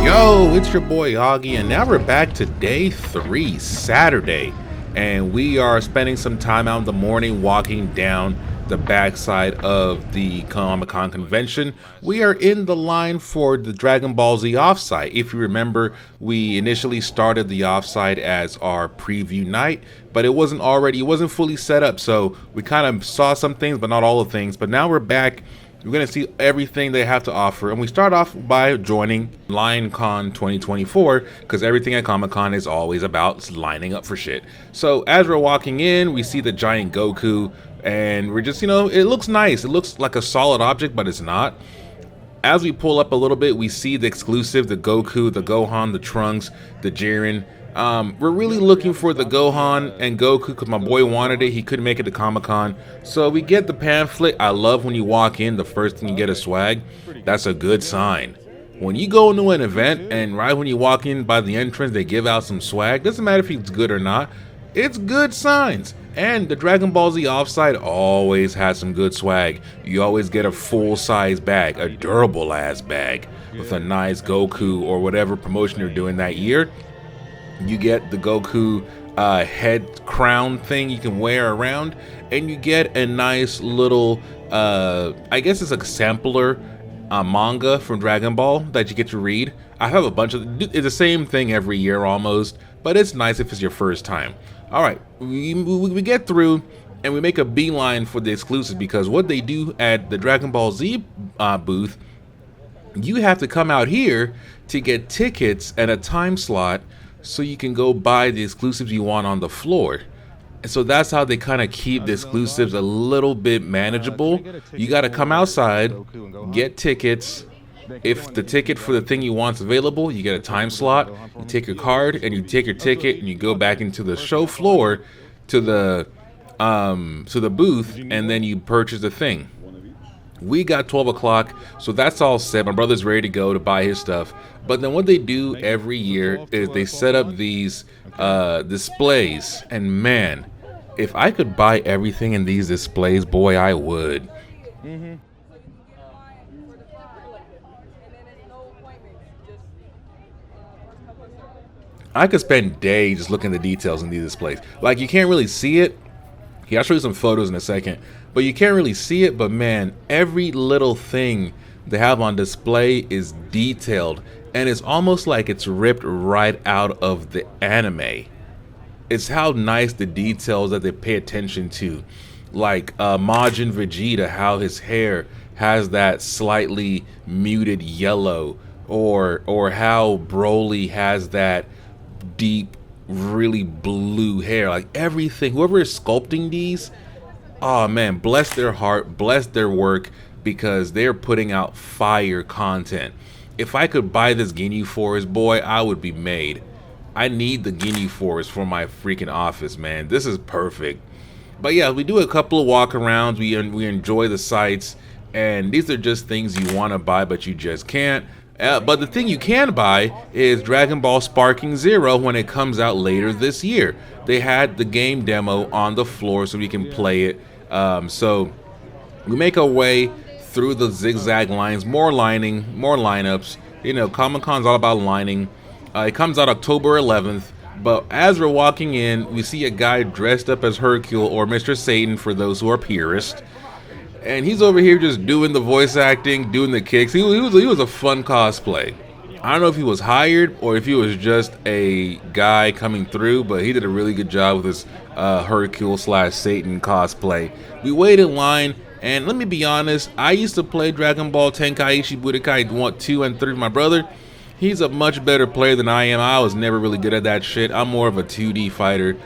Yo, it's your boy Auggie, and now we're back to day 3, Saturday. And we are spending some time out in the morning walking down the backside of the Comic-Con convention. We are in the line for the Dragon Ball Z offsite. If you remember, we initially started the offsite as our preview night, but it wasn't fully set up, so we kind of saw some things, but not all the things. But now we're back. We're going to see everything they have to offer, and we start off by joining LionCon 2024, because everything at Comic-Con is always about lining up for shit. So as we're walking in, we see the giant Goku, and we're just, it looks nice. It looks like a solid object, but it's not. As we pull up a little bit, we see the exclusive, the Goku, the Gohan, the Trunks, the Jiren. We're really looking for the Gohan and Goku because my boy wanted it. He couldn't make it to Comic-Con. So we get the pamphlet. I love when you walk in, the first thing you get is swag. That's a good sign. When you go into an event and right when you walk in by the entrance, they give out some swag. Doesn't matter if it's good or not. It's good signs. And the Dragon Ball Z offsite always has some good swag. You always get a full-size bag, a durable-ass bag with a nice Goku or whatever promotion you're doing that year. You get the Goku head crown thing you can wear around, and you get a nice little, I guess it's a sampler manga from Dragon Ball that you get to read. I have a bunch of, it's the same thing every year almost, but it's nice if it's your first time. All right, we get through and we make a beeline for the exclusive, because what they do at the Dragon Ball Z booth, you have to come out here to get tickets and a time slot so you can go buy the exclusives you want on the floor. And so that's how they kind of keep the exclusives a little bit manageable. You got to come outside, get tickets. If the ticket for the thing you want is available, you get a time slot. You take your card and you take your ticket and you go back into the show floor to the booth, and then you purchase the thing. We got 12 o'clock, so that's all set. My brother's ready to go to buy his stuff. But then what they do every year is they set up these displays. And man, if I could buy everything in these displays, boy, I would. I could spend days just looking at the details in these displays. Like, you can't really see it. Here, I'll show you some photos in a second. But you can't really see it, but man, every little thing they have on display is detailed. And it's almost like it's ripped right out of the anime. It's how nice the details that they pay attention to. Like Majin Vegeta, how his hair has that slightly muted yellow. Or how Broly has that deep, really blue hair. Like everything, whoever is sculpting these, oh man, bless their heart, bless their work, because they're putting out fire content. If I could buy this Ginyu Forest, boy, I would be made. I need the Ginyu Forest for my freaking office, man. This is perfect. But yeah, we do a couple of walk-arounds. We enjoy the sights, and these are just things you want to buy, but you just can't. But the thing you can buy is Dragon Ball Sparking Zero when it comes out later this year. They had the game demo on the floor so we can play it. So we make our way through the zigzag lines, more lining, more lineups. Comic-Con's all about lining. It comes out October 11th. But as we're walking in, we see a guy dressed up as Hercule, or Mr. Satan for those who are purists. And he's over here just doing the voice acting, doing the kicks. He was a fun cosplay. I don't know if he was hired or if he was just a guy coming through, but he did a really good job with his Hercule/Satan cosplay. We wait in line, and let me be honest, I used to play Dragon Ball Tenkaichi Budokai 1, 2, and 3 with my brother. He's a much better player than I am. I was never really good at that shit. I'm more of a 2D fighter.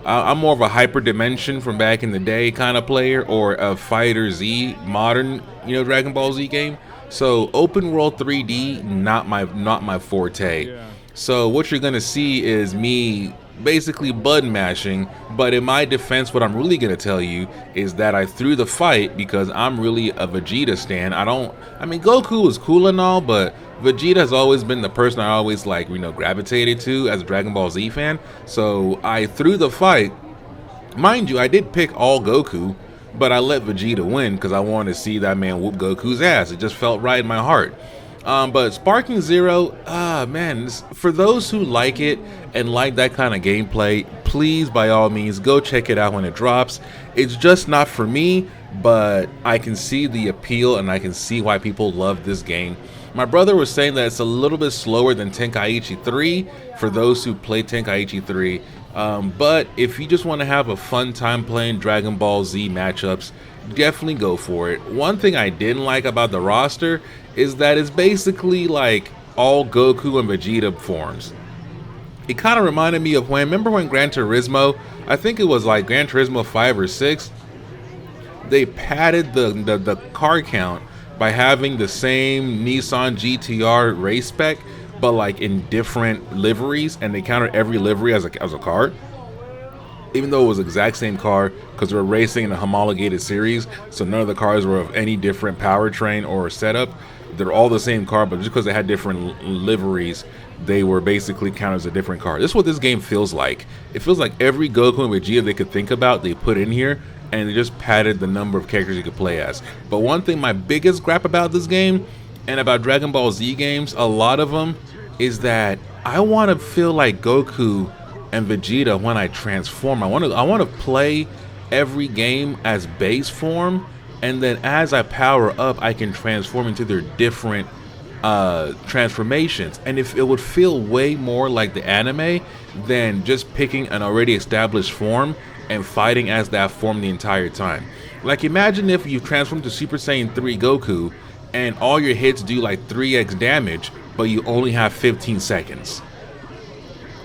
I'm more of a Hyper Dimension from back in the day kind of player, or a Fighter Z modern, Dragon Ball Z game. So open world 3D, not my forte. So what you're gonna see is me basically button mashing. But in my defense, what I'm really gonna tell you is that I threw the fight because I'm really a Vegeta stan. Goku was cool and all, but Vegeta has always been the person I always gravitated to as a Dragon Ball Z fan. So I threw the fight. Mind you, I did pick all Goku, but I let Vegeta win because I wanted to see that man whoop Goku's ass. It just felt right in my heart. But Sparking Zero, man, for those who like it and like that kind of gameplay, please by all means go check it out when it drops. It's just not for me, but I can see the appeal and I can see why people love this game. My brother was saying that it's a little bit slower than Tenkaichi 3 for those who play Tenkaichi 3. But if you just want to have a fun time playing Dragon Ball Z matchups, definitely go for it. One thing I didn't like about the roster is that it's basically like all Goku and Vegeta forms. It kind of reminded me of remember when Gran Turismo, I think it was like Gran Turismo 5 or 6, they padded the car count by having the same Nissan GTR race spec, but like in different liveries, and they counted every livery as a car, even though it was the exact same car, because we were racing in a homologated series, so none of the cars were of any different powertrain or setup. They're all the same car, but just because they had different liveries, they were basically counted as a different car. This is what this game feels like. It feels like every Goku and Vegeta they could think about, they put in here, and they just padded the number of characters you could play as. But one thing, my biggest gripe about this game, and about Dragon Ball Z games, a lot of them, is that I want to feel like Goku and Vegeta when I transform. I want to play every game as base form, and then as I power up, I can transform into their different transformations. And if it would feel way more like the anime than just picking an already established form and fighting as that form the entire time. Like, imagine if you transform to Super Saiyan 3 Goku and all your hits do like 3x damage, but you only have 15 seconds.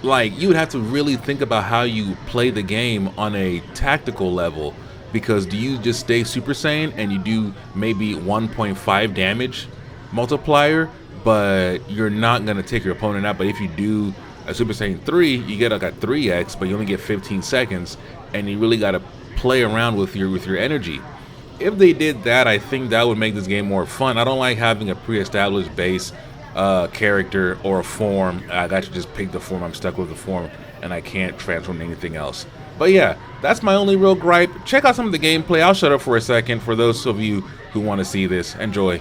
Like, you would have to really think about how you play the game on a tactical level, because do you just stay Super Saiyan and you do maybe 1.5 damage multiplier, but you're not going to take your opponent out? But if you do a Super Saiyan 3, you get like a 3x, but you only get 15 seconds, and you really got to play around with your energy. If they did that, I think that would make this game more fun. I don't like having a pre-established base character or a form. I got to just pick the form. I'm stuck with the form, and I can't transform to anything else. But yeah, that's my only real gripe. Check out some of the gameplay. I'll shut up for a second for those of you who want to see this. Enjoy.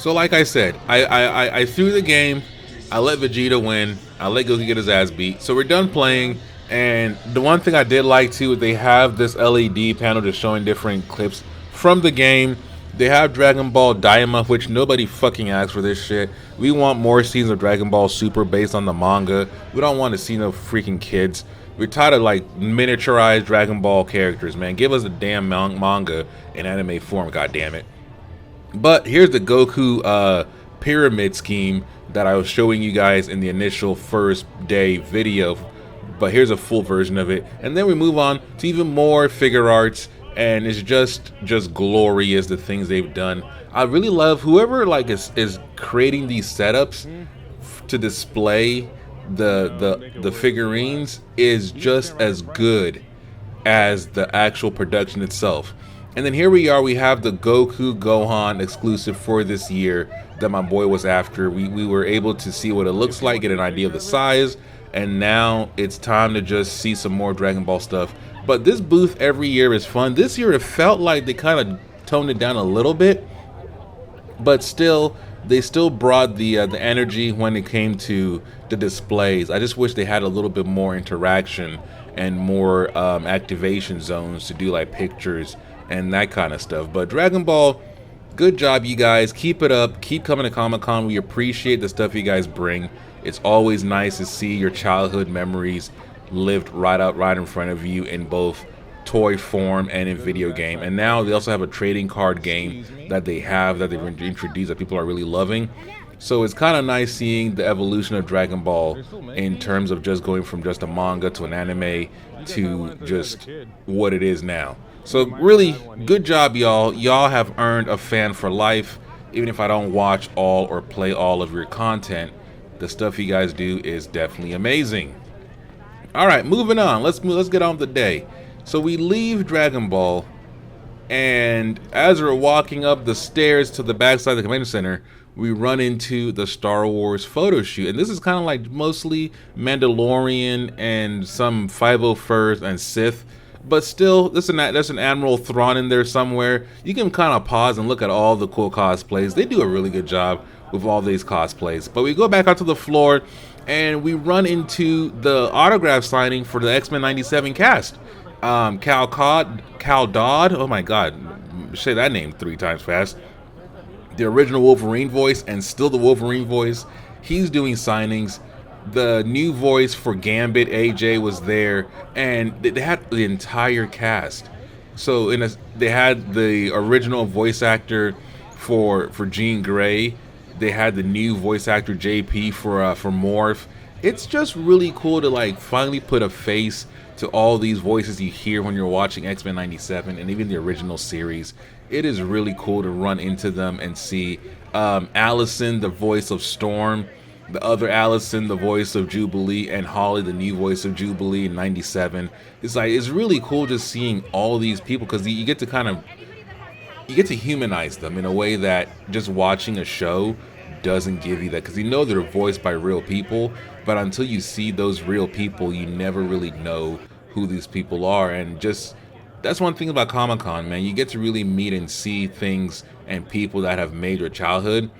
So like I said, I threw the game. I let Vegeta win. I let Goku get his ass beat. So we're done playing. And the one thing I did like too, they have this LED panel just showing different clips from the game. They have Dragon Ball Daima, which nobody fucking asked for this shit. We want more scenes of Dragon Ball Super based on the manga. We don't want to see no freaking kids. We're tired of like miniaturized Dragon Ball characters, man. Give us a damn manga in anime form, god damn it. But here's the Goku pyramid scheme that I was showing you guys in the initial first day video. But here's a full version of it. And then we move on to even more figure arts. And it's just glorious, the things they've done. I really love whoever like is creating these setups to display the figurines is just as good as the actual production itself. And then here we are, we have the Goku Gohan exclusive for this year that my boy was after. We were able to see what it looks like, get an idea of the size, and now it's time to just see some more Dragon Ball stuff. But this booth every year is fun. This year it felt like they kind of toned it down a little bit, but still, they still brought the energy when it came to the displays. I just wish they had a little bit more interaction and more activation zones to do like pictures and that kind of stuff. But Dragon Ball, good job, you guys. Keep it up. Keep coming to Comic-Con. We appreciate the stuff you guys bring. It's always nice to see your childhood memories lived right in front of you in both toy form and in video game. And now they also have a trading card game that they've introduced that people are really loving. So it's kind of nice seeing the evolution of Dragon Ball in terms of just going from just a manga to an anime to just what it is now. So really, good job, y'all. Y'all have earned a fan for life. Even if I don't watch all or play all of your content, the stuff you guys do is definitely amazing. All right, moving on. Let's get on with the day. So we leave Dragon Ball, and as we're walking up the stairs to the backside of the convention center, we run into the Star Wars photo shoot. And this is kind of like mostly Mandalorian and some 501st and Sith. But still, there's an Admiral Thrawn in there somewhere. You can kind of pause and look at all the cool cosplays. They do a really good job with all these cosplays. But we go back out to the floor, and we run into the autograph signing for the X-Men 97 cast. Cal Dodd, oh my god, say that name 3 times fast. The original Wolverine voice and still the Wolverine voice. He's doing signings. The new voice for Gambit, AJ, was there, and they had the entire cast. So they had the original voice actor for Jean Grey. They had the new voice actor JP for Morph. It's just really cool to like finally put a face to all these voices you hear when you're watching X-Men 97 and even the original series. It is really cool to run into them and see Allison, the voice of Storm, the other Allison, the voice of Jubilee, and Holly, the new voice of Jubilee in 97. It's really cool just seeing all these people, because you get to humanize them in a way that just watching a show doesn't give you that, because you know they're voiced by real people, but until you see those real people, you never really know who these people are. And just that's one thing about Comic-Con, man. You get to really meet and see things and people that have made your childhood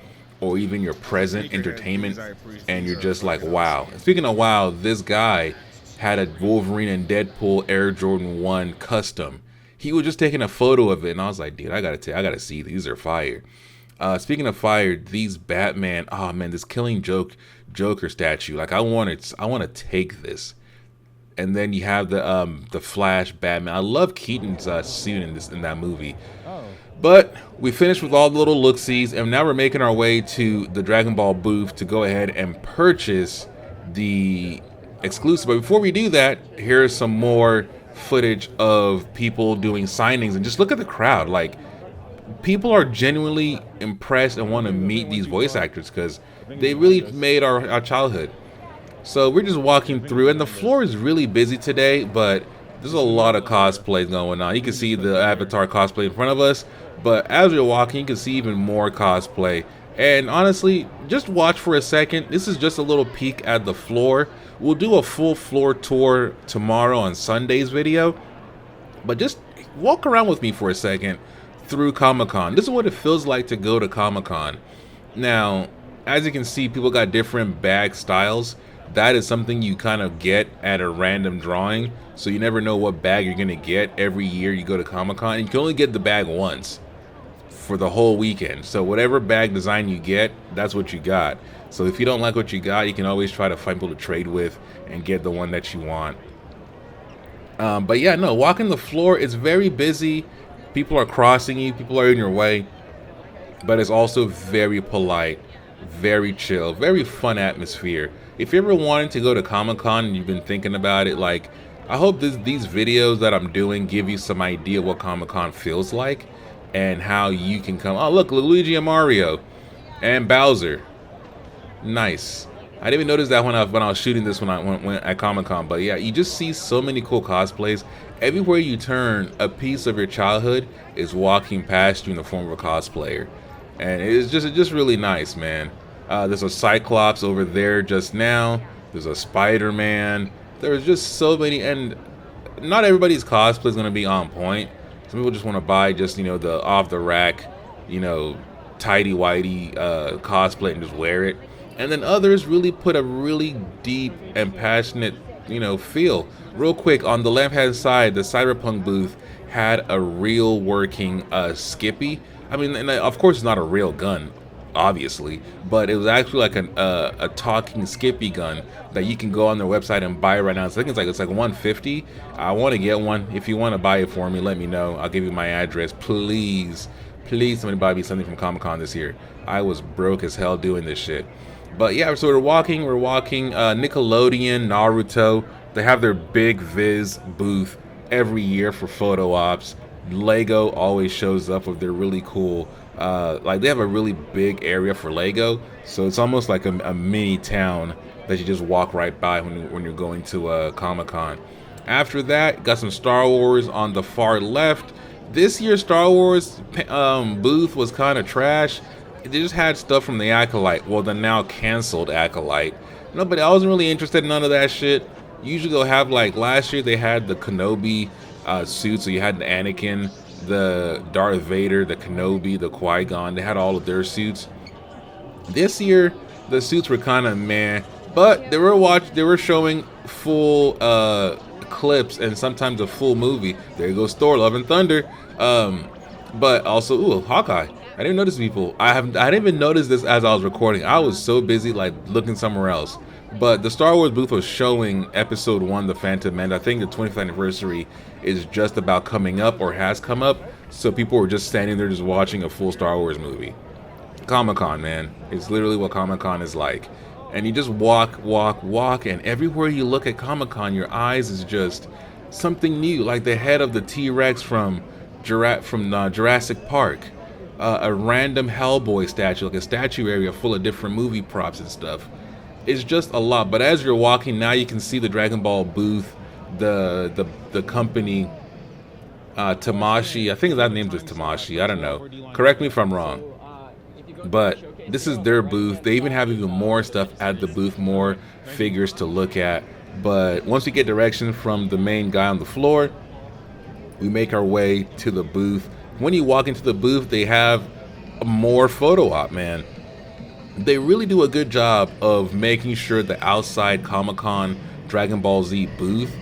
or even your present entertainment, and you're just like, wow. And speaking of wow, this guy had a Wolverine and Deadpool Air Jordan 1 custom. He was just taking a photo of it, and I was like, dude, I gotta see, these are fire. Speaking of fire, these Batman, oh man, this Killing Joker statue, like I want to take this. And then you have the Flash Batman. I love Keaton's suit in that movie. But we finished with all the little look-sees, and now we're making our way to the Dragon Ball booth to go ahead and purchase the exclusive. But before we do that, here's some more footage of people doing signings, and just look at the crowd. Like, people are genuinely impressed and want to meet these voice actors because they really made our childhood. So we're just walking through, and the floor is really busy today, but there's a lot of cosplays going on. You can see the Avatar cosplay in front of us, but as we're walking, you can see even more cosplay. And honestly, just watch for a second. This is just a little peek at the floor. We'll do a full floor tour tomorrow on Sunday's video, but just walk around with me for a second through Comic-Con. This is what it feels like to go to Comic-Con. Now, as you can see, people got different bag styles. That is something you kind of get at a random drawing, so you never know what bag you're gonna get every year you go to Comic-Con. And you can only get the bag once for the whole weekend. So whatever bag design you get, that's what you got. So if you don't like what you got, you can always try to find people to trade with and get the one that you want. But yeah, no, walking the floor is very busy. People are crossing you, people are in your way, but it's also very polite, very chill, very fun atmosphere. If you ever wanted to go to Comic-Con and you've been thinking about it, like, I hope these videos that I'm doing give you some idea what Comic-Con feels like and how you can come. Oh, look, Luigi and Mario and Bowser. Nice. I didn't even notice that when I was shooting this when I went at Comic-Con. But yeah, you just see so many cool cosplays. Everywhere you turn, a piece of your childhood is walking past you in the form of a cosplayer, and it's just really nice, man. There's a Cyclops over there just now. There's a Spider-Man. There's just so many, and not everybody's cosplay is gonna be on point. Some people just want to buy just, you know, the off the rack, you know, tidy whitey cosplay and just wear it. And then others really put a really deep and passionate, you know, feel. Real quick, on the left hand side, the Cyberpunk booth had a real working Skippy. I mean, and of course it's not a real gun, obviously, but it was actually like a talking Skippy gun that you can go on their website and buy right now. So I think it's like 150. I want to get one. If you want to buy it for me, let me know. I'll give you my address. Please somebody buy me something from Comic-Con this year. I was broke as hell doing this shit. But yeah, so we're walking Nickelodeon, Naruto. They have their big Viz booth every year for photo ops. Lego always shows up with their really cool, like they have a really big area for Lego. So it's almost like a mini town that you just walk right by when you're going to Comic-Con. After that, got some Star Wars on the far left. This year's Star Wars booth was kind of trash. They just had stuff from the Acolyte, well, the now canceled Acolyte. No, but I wasn't really interested in none of that shit. Usually they'll have, like, last year they had the Kenobi suit, so you had the Anakin, the Darth Vader, the Kenobi, the Qui-Gon. They had all of their suits. This year, the suits were kind of meh, but they were showing full clips and sometimes a full movie. There goes Thor: Love and Thunder. But also, ooh, Hawkeye. I didn't notice people. I didn't even notice this as I was recording. I was so busy like looking somewhere else. But the Star Wars booth was showing Episode 1, The Phantom Menace. I think the 25th anniversary is just about coming up or has come up. So people were just standing there just watching a full Star Wars movie. Comic-Con, man. It's literally what Comic-Con is like. And you just walk, and everywhere you look at Comic-Con, your eyes is just something new. Like the head of the T-Rex from Jurassic Park. A random Hellboy statue, like a statue area full of different movie props and stuff. It's just a lot. But as you're walking, now you can see the Dragon Ball booth, the company, Tamashi. I think that name is Tamashi. I don't know. Correct me if I'm wrong. But this is their booth. They even have even more stuff at the booth, more figures to look at. But once we get direction from the main guy on the floor, we make our way to the booth. When you walk into the booth, they have more photo op, man. They really do a good job of making sure the outside Comic-Con Dragon Ball Z booth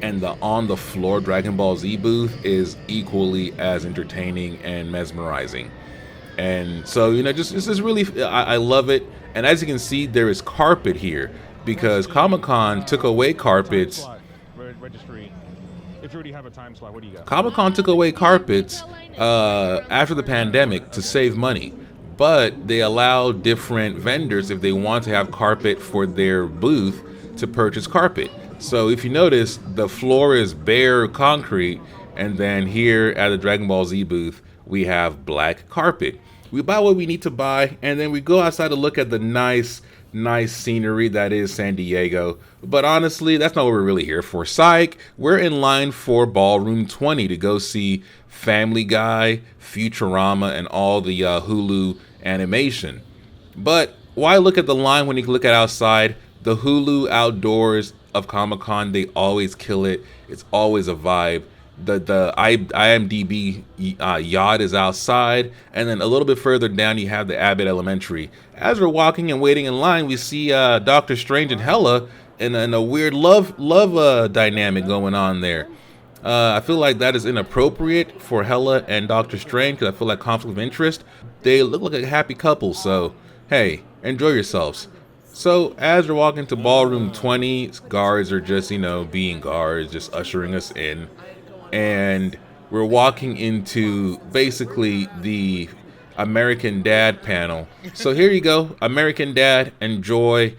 and the on the floor Dragon Ball Z booth is equally as entertaining and mesmerizing. And so, you know, it's just really, I love it. And as you can see, there is carpet here because Comic-Con took away carpets. If you already have a time slot, what do you got? Comic-Con took away carpets after the pandemic to save money, but they allowed different vendors, if they want to have carpet for their booth, to purchase carpet. So if you notice, the floor is bare concrete, and then here at the Dragon Ball Z booth, we have black carpet. We buy what we need to buy, and then we go outside to look at the nice scenery that is San Diego. But honestly, that's not what we're really here for. Psych, we're in line for Ballroom 20 to go see Family Guy, Futurama, and all the Hulu animation. But why look at the line when you can look at outside? The Hulu outdoors of Comic-Con, they always kill it. It's always a vibe. IMDb yacht is outside, and then a little bit further down you have the Abbott Elementary. As we're walking and waiting in line, we see Doctor Strange and Hela, and a weird love dynamic going on there. I feel like that is inappropriate for Hela and Doctor Strange because I feel like conflict of interest. They look like a happy couple, so hey, enjoy yourselves. So as we're walking to Ballroom 20, guards are just, being guards, just ushering us in. And we're walking into basically the American Dad panel. So here you go, American Dad, enjoy.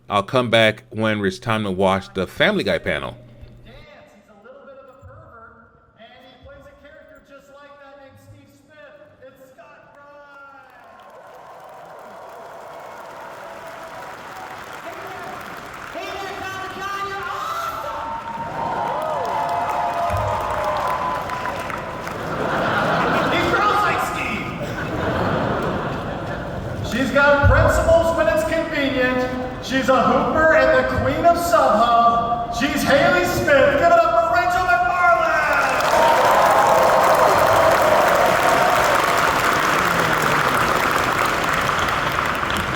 I'll come back when it's time to watch the Family Guy panel. She's a hooper and the queen of SubHub. She's Haley Smith. Give it up for Rachel McFarland!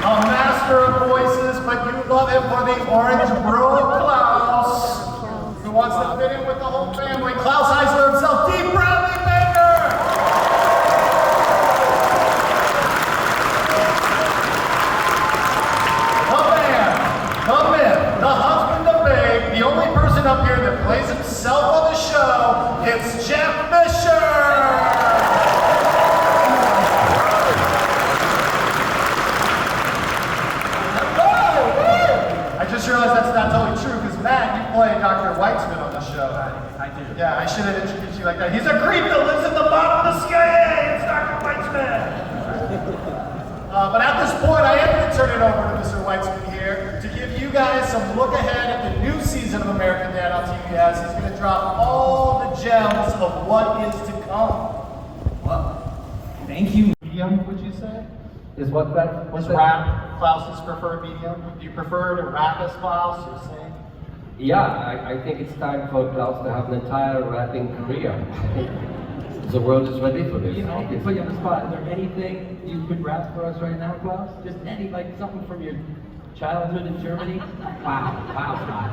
A master of voices, but you love him for the orange bro Klaus, who wants to fit in with the whole family. Klaus Eisler himself, Deep Bradley Baker! The husband of Babe, the only person up here that plays himself on the show, it's Jeff Fisher! I just realized that's not totally true, because Matt, you play Dr. Weitzman on the show. I do. Yeah, I should have introduced you like that. He's a creep that lives at the bottom of the CIA! It's Dr. Weitzman! But at this point, I am going to turn it over to Mr. Weitzman here to give you guys some look ahead at the new season of American Dad on TBS. He's going to drop all the gems of what is to come. Well, thank you. Medium, would you say? Is what that? Was rap Klaus's preferred medium? Do you prefer to rap as Klaus or sing? Yeah, I think it's time for Klaus to have an entire rapping career. The world is ready for this. You know, to put you on the spot, is there anything you could rap for us right now, Klaus? Just something from your childhood in Germany? Wow, Scott.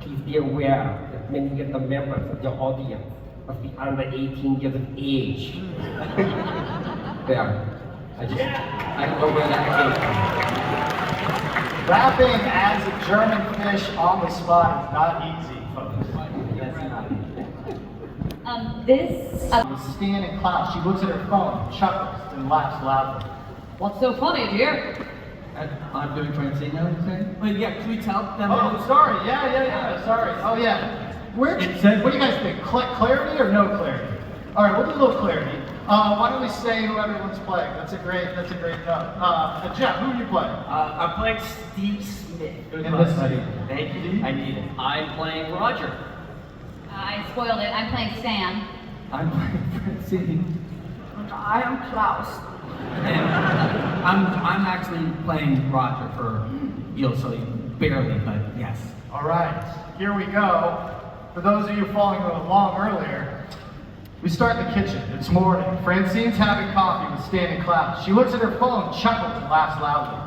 Please be aware that many of the members of your audience must be under 18 years of age. There. I don't know where that came from. Rapping as a German fish on the spot is not easy, folks. That's not. Stan and Klaus, she looks at her phone, chuckles, and laughs loudly. What's so funny, dear? I'm doing Francine now, you saying? Wait, yeah, can we tell them? Oh, sorry, yeah, sorry. Oh, yeah. What do you guys think? Clarity or no clarity? All right, we'll do a little clarity. Why don't we say who everyone's playing? That's a great note. Jeff, who are you playing? I'm playing Steve Smith. In this scene. Thank you. I need it. I'm playing Roger. I spoiled it. I'm playing Stan. I'm playing Francine. I am Klaus. And I'm actually playing Roger for so barely, but yes. All right, here we go. For those of you following along earlier, we start in the kitchen. It's morning. Francine's having coffee with Stan and Klaus. She looks at her phone, chuckles, and laughs loudly.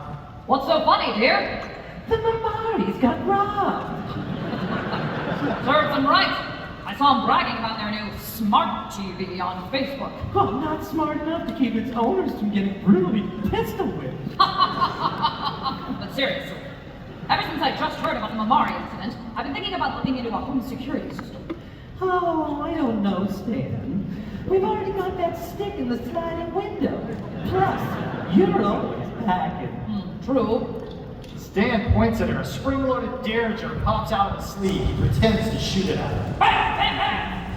What's so funny, dear? The Mamari's got robbed. Serves them right. I saw him bragging about their new smart TV on Facebook. Well, not smart enough to keep its owners from getting brutally pistol whipped. But seriously, ever since I just heard about the Mamari incident, I've been thinking about looking into a home security system. Oh, I don't know, Stan. We've already got that stick in the sliding window. Plus, you're always packing. True. Stan points at her. A spring-loaded Derringer pops out of his sleeve. He pretends to shoot it at her.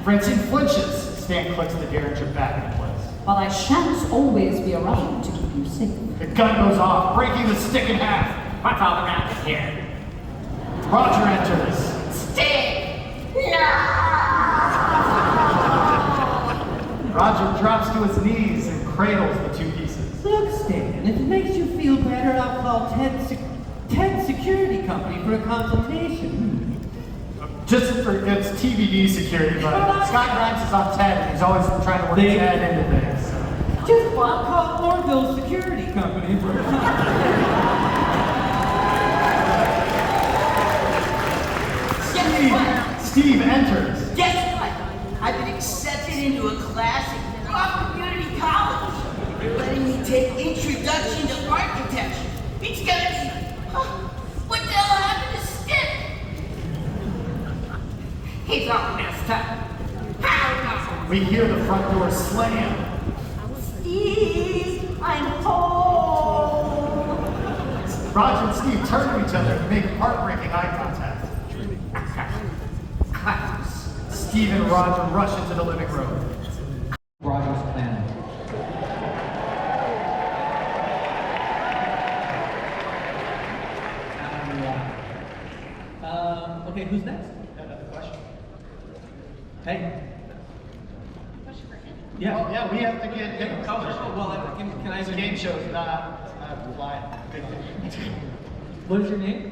Francine flinches. Stan clicks the Derringer back into place. But I shan't always be around to keep you safe. The gun goes off, breaking the stick in half. What's all the racket here? Roger enters. Stick! Roger drops to his knees and cradles the two pieces. Look, Stan, if it makes you feel better, I'll call Ted Security Company for a consultation. Just for it's TBD security, but Scott Grimes is on 10, and he's always trying to work 10 into things. So. Just call Orville Security Company. Steve enters. Guess what? I've been accepted into a class at Rock Community College. They're letting me take Introduction to Architecture. It's gonna be, what the hell happened to Stick? He's all messed up. How We hear the front door slam. Steve, I'm home. Roger and Steve turn to each other and make heartbreaking eye contact. Steve and Roger rush into the living room. Roger's planet. Okay, who's next? Another question. Hey. Question for him. Yeah. Oh, yeah, we have to get him. Well, can I It's have a your game name? show, not flying. What is your name?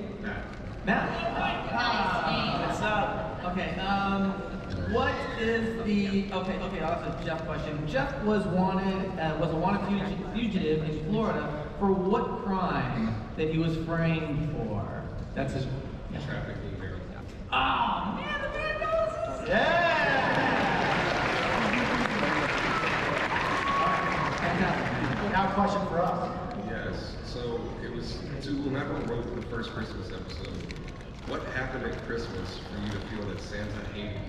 Matt. Nice What's up? Okay. What is the? Okay. I'll ask a Jeff question. Jeff was wanted was a wanted fugitive in Florida for what crime that he was framed for? That's his. Yeah. Trafficking marijuana. Oh man, the man knows this. Yeah! Fantastic. Now a question for us. Yes. So it was to whoever wrote the first Christmas episode. What happened at Christmas for you to feel that Santa hated you?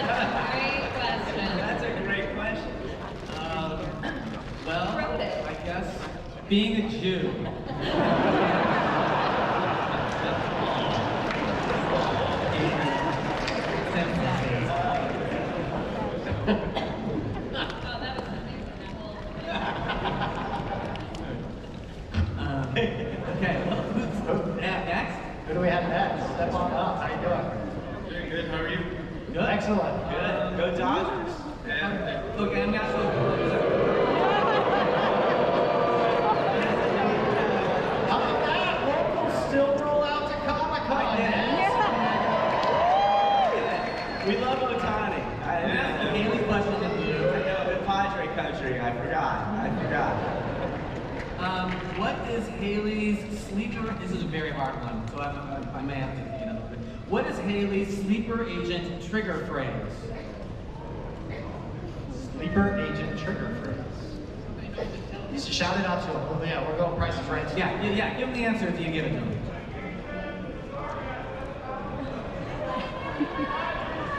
That's a great question. That's a great question. Well, Who wrote it? I guess being a Jew. Oh, that was amazing. Okay, well, who's next? Who do we have next? Step on up. How you doing? Doing good. How are you? Good. Excellent. Good. Go Dodgers. Okay, I'm not sure. How about that? Locals still roll out to Comic-Con. We love Otani. Haley question to you. I know, the Padre country. I forgot. What is Haley's sleeper? This is a very hard one, so I may have to, What is Haley's sleeper agent trigger phrase? Sleeper agent trigger phrase. You should shout it out to him. Well, yeah, we're going Price is Right. Yeah. Give him the answer if you give it to him.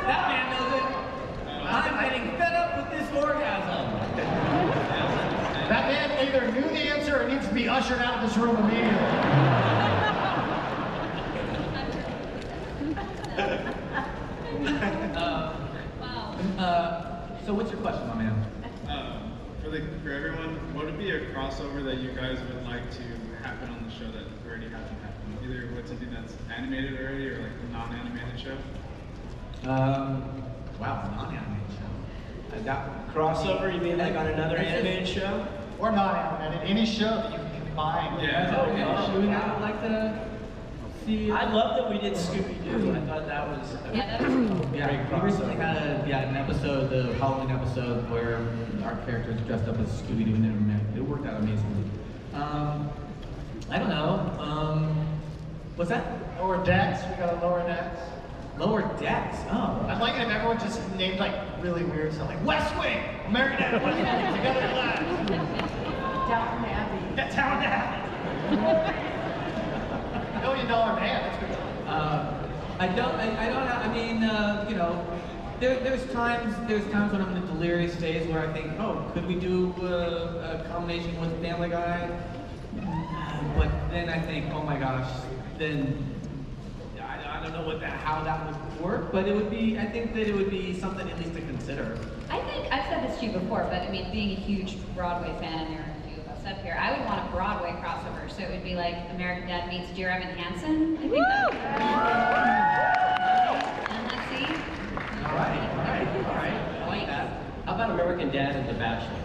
That man knows it. I'm getting fed up with this orgasm. That man either knew the answer or needs to be ushered out of this room immediately. So what's your question, my man? For everyone, what would be a crossover that you guys would like to happen on the show that already hasn't happened? Either with something that's animated already or like a non-animated show? Wow, non-animated show. Crossover, you mean like on another animated show? Or not animated. Any show that you can combine. Yeah. Okay, should we not like to see? I love that we did Scooby-Doo. I thought that was a Yeah, that's Yeah, we recently had an episode, the Halloween episode, where our characters dressed up as Scooby-Doo and never met. It worked out amazingly. I don't know. What's that? Lower Decks. We got a Lower Decks. Lower Decks. Oh. I'd like it if everyone just named like really weird stuff, like West Wing, Marionette, West Wing, together at last. Downton Abbey. Get Town Abbey. $1 million man. That's good. I don't know. I mean, there's times when I'm in a delirious phase where I think, oh, could we do a combination with Family Guy? But then I think, oh my gosh, then I don't know how that would work. But I think that it would be something at least to consider. I think I've said this to you before, but I mean, being a huge Broadway fan, there are a few of us up here, I would want a Broadway crossover. So it would be like American Dad meets Dear Evan Hansen. I think that would be see? All right. I like that. How about American Dad and The Bachelor?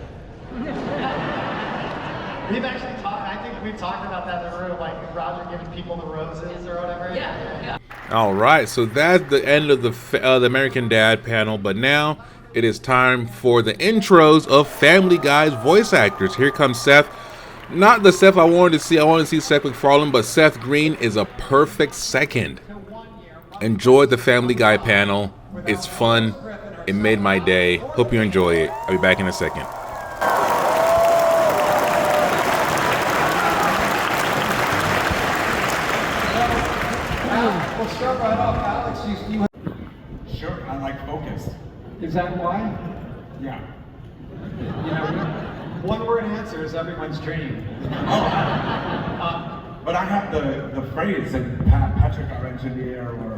We've actually talked. I think we talked about that in the room, like Roger giving people the roses or whatever. Yeah. All right, so that's the end of the American Dad panel, but now it is time for the intros of Family Guy's voice actors. Here comes Seth. Not the Seth I wanted to see. I wanted to see Seth MacFarlane, but Seth Green is a perfect second. Enjoyed the Family Guy panel. It's fun. It made my day. Hope you enjoy it. I'll be back in a second. We'll start right off. Alex, you Sure, I like Focus. Is that why? Yeah. You know, one word answers everyone's dream. But I have the phrase, and Patrick, our engineer, or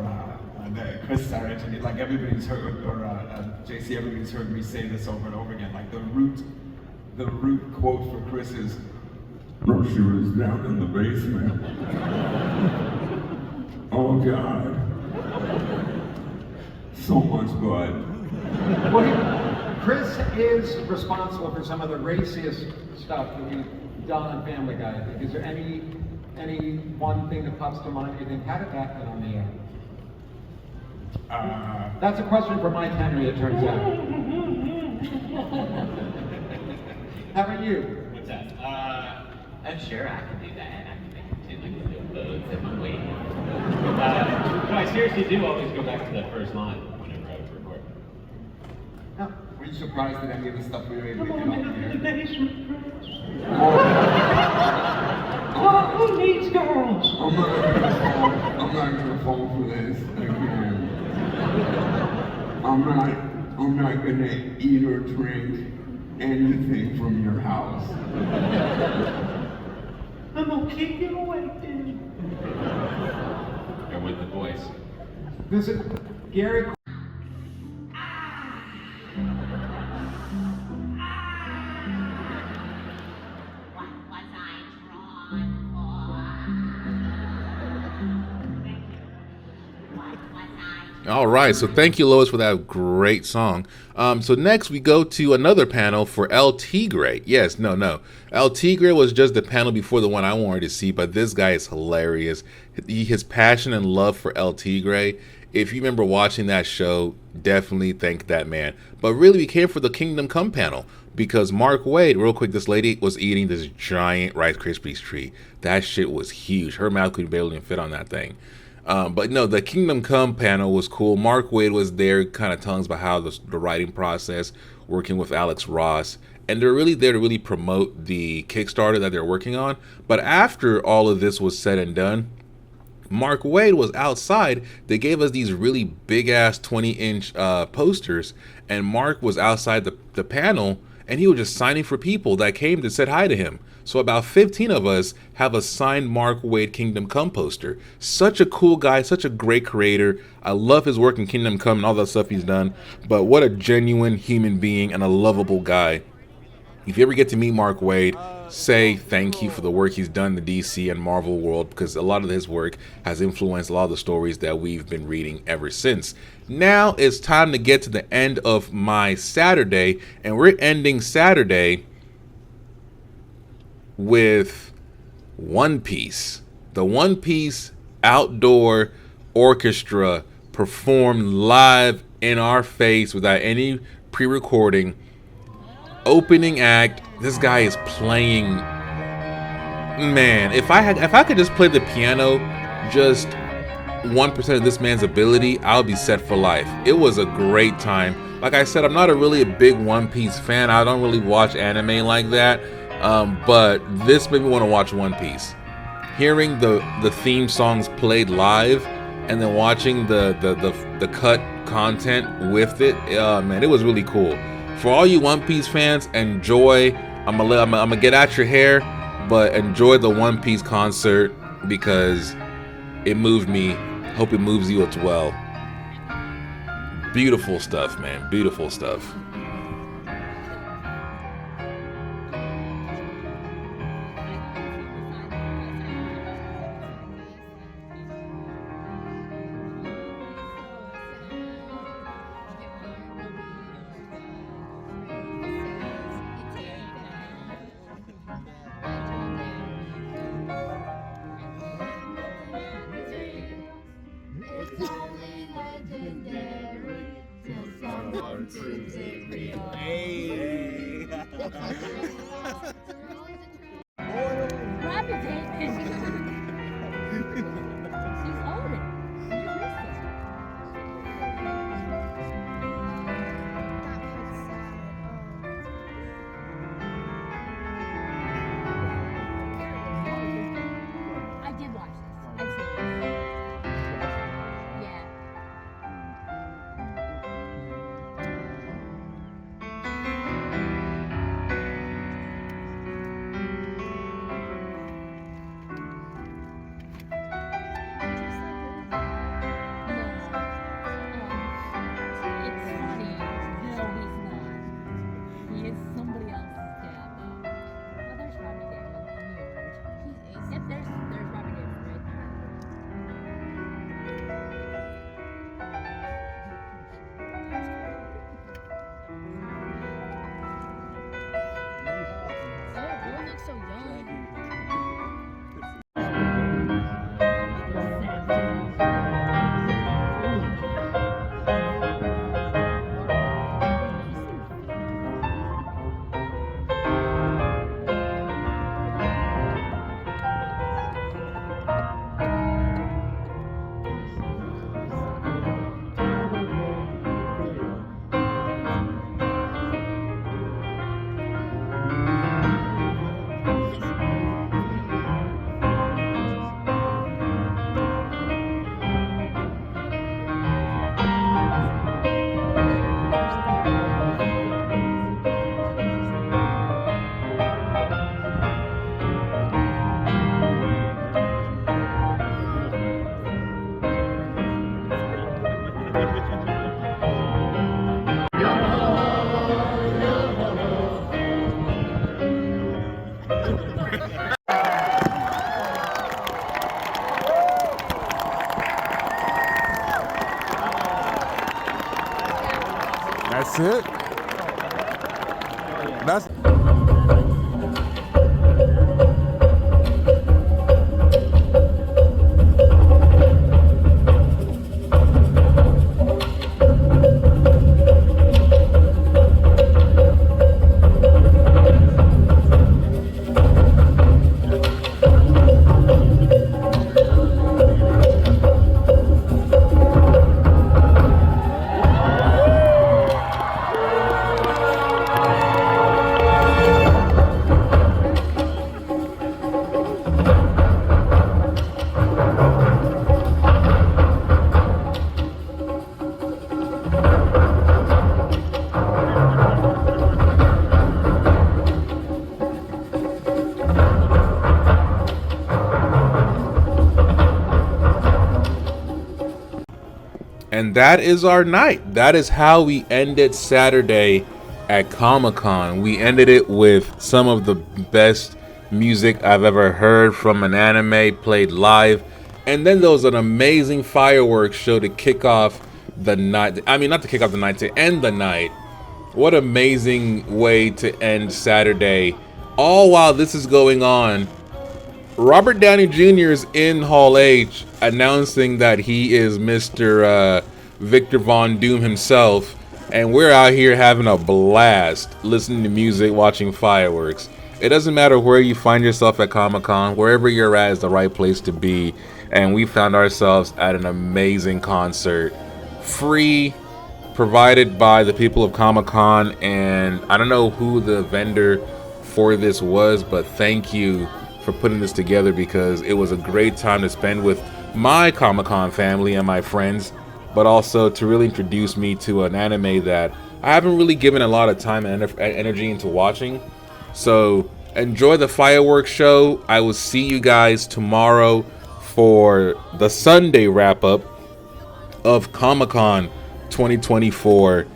Chris, our engineer, like everybody's heard, or JC, everybody's heard me say this over and over again. Like the root quote for Chris is, "No, she was down in the basement." Oh God. So much blood. Well, Chris is responsible for some of the raciest stuff that we've done on Family Guy. Is there any one thing that pops to mind you think, how did that get on the air? That's a question for Mike Henry, it turns out. How about you? What's that? I'm sure I can do that. I can make it like the boats and my weight. No, I seriously do always go back to that first line whenever I record. Were you surprised at any of the stuff we were able to get on the air? Who needs girls? I'm not gonna fall for this again. I'm not gonna eat or drink anything from your house. I'm gonna keep you awake, dude. Or with the voice. This is Gary. All right, so thank you, Lois, for that great song. So next we go to another panel for El Tigre. Yes, no. El Tigre was just the panel before the one I wanted to see, but this guy is hilarious. His passion and love for El Tigre. If you remember watching that show, definitely thank that man. But really, we came for the Kingdom Come panel because Mark Waid, real quick, this lady was eating this giant Rice Krispies treat. That shit was huge. Her mouth could barely even fit on that thing. But no, the Kingdom Come panel was cool. Mark Waid was there kind of telling us about how the writing process, working with Alex Ross. And they're really there to really promote the Kickstarter that they're working on. But after all of this was said and done, Mark Waid was outside. They gave us these really big-ass 20-inch posters. And Mark was outside the panel, and he was just signing for people that came to say hi to him. So about 15 of us have a signed Mark Waid Kingdom Come poster. Such a cool guy, such a great creator. I love his work in Kingdom Come and all that stuff he's done. But what a genuine human being and a lovable guy. If you ever get to meet Mark Waid, say thank you for the work he's done in the DC and Marvel world, because a lot of his work has influenced a lot of the stories that we've been reading ever since. Now it's time to get to the end of my Saturday, and we're ending Saturday with One Piece. The One Piece outdoor orchestra performed live in our face without any pre-recording. Opening act, this guy is playing. Man, if I could just play the piano just 1% of this man's ability, I'll be set for life. It was a great time. Like I said, I'm not really a big One Piece fan. I don't really watch anime like that. But this made me want to watch One Piece. Hearing the theme songs played live and then watching the cut content with it, man, it was really cool. For all you One Piece fans, enjoy. I'm gonna get at your hair, but enjoy the One Piece concert because it moved me. Hope it moves you as well. Beautiful stuff, man. Beautiful stuff. Hey. Rapid David. She's old. You missed it. I did watch this. I've seen it. Yeah. It's funny. No, he's not. He is somebody else's dad, though. Oh, there's Robbie Damon on the orange. Yep, there's Robbie Damon right there. Oh, you look so young. That's it. That's And that is our night. That is how we ended Saturday at Comic-Con. We ended it with some of the best music I've ever heard from an anime played live. And then there was an amazing fireworks show to kick off the night. I mean, not to kick off the night, to end the night. What amazing way to end Saturday. All while this is going on, Robert Downey Jr. is in Hall H announcing that he is Mr. Victor Von Doom himself, and we're out here having a blast, listening to music, watching fireworks. It doesn't matter where you find yourself at Comic-Con, wherever you're at is the right place to be, and we found ourselves at an amazing concert. Free, provided by the people of Comic-Con, and I don't know who the vendor for this was, but thank you for putting this together, because it was a great time to spend with my Comic-Con family and my friends, but also to really introduce me to an anime that I haven't really given a lot of time and energy into watching. So enjoy the fireworks show. I will see you guys tomorrow for the Sunday wrap-up of Comic-Con 2024.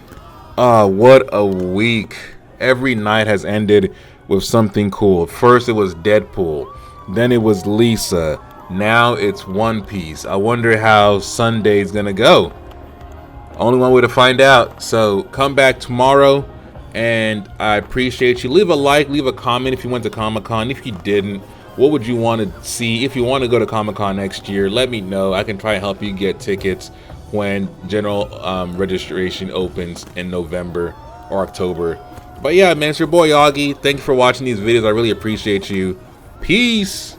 What a week. Every night has ended with something cool. First it was Deadpool, then it was Lisa, now it's One Piece. I wonder how Sunday's gonna go. Only one way to find out. So come back tomorrow, and I appreciate you. Leave a like, leave a comment if you went to Comic-Con. If you didn't, what would you want to see? If you want to go to Comic-Con next year, let me know. I can try and help you get tickets when general registration opens in November or October. But yeah, man, it's your boy Auggie. Thank you for watching these videos. I really appreciate you. Peace.